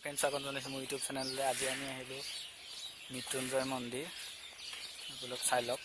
Friends স্বাগতম জনাইছোঁ মোৰ ইউটিউব চেনেললৈ। আজি আমি আহিলোঁ মৃত্যুঞ্জয় মন্দিৰ, আপোনালোক চাই লওক।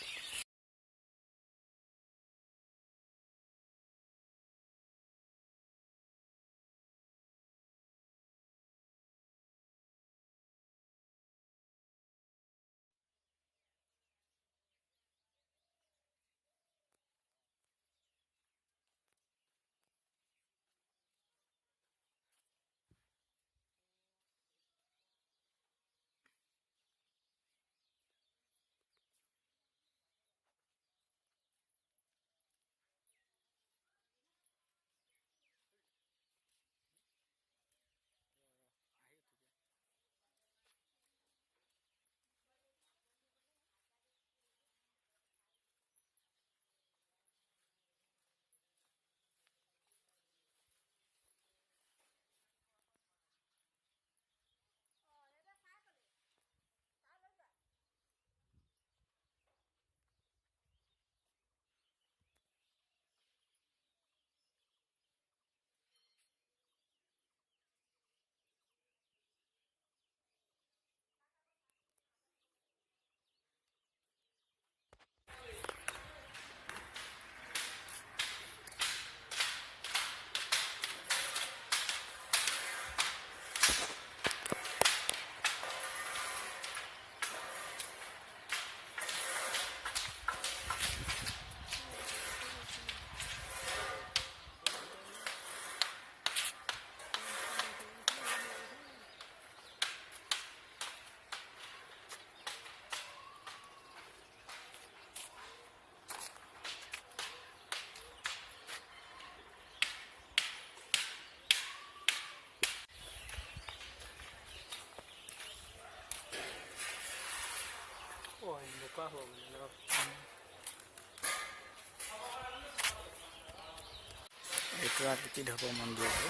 এইটো আকৃতিত হ'ব মন্দিৰটো,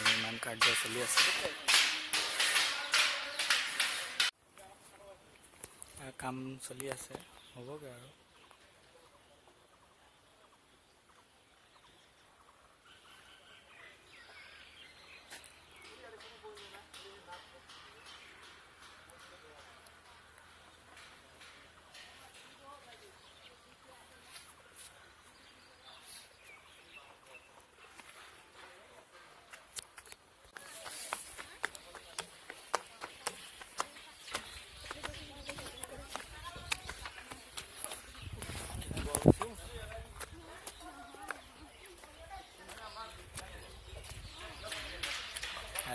নিৰ্মাণ কাৰ্য চলি আছে। কাম চলি আছে, হ'বগৈ আৰু।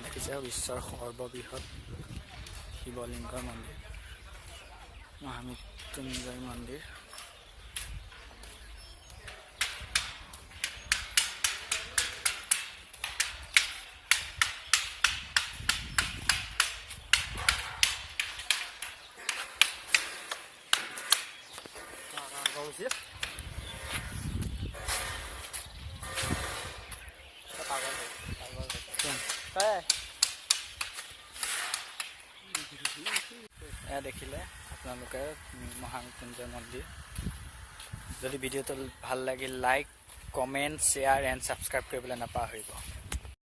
দেখিছে বিশ্বৰ সৰ্ববৃহৎ শিৱলিংগৰ মন্দিৰ, মহামৃত্যুঞ্জয় মন্দিৰ। এয়া দেখিলে আপোনালোকে মহামৃত্যুঞ্জয় মন্দিৰ। যদি ভিডিঅ'টো ভাল লাগিল, like, comment, share and subscribe কৰিবলৈ নাপাহৰিব।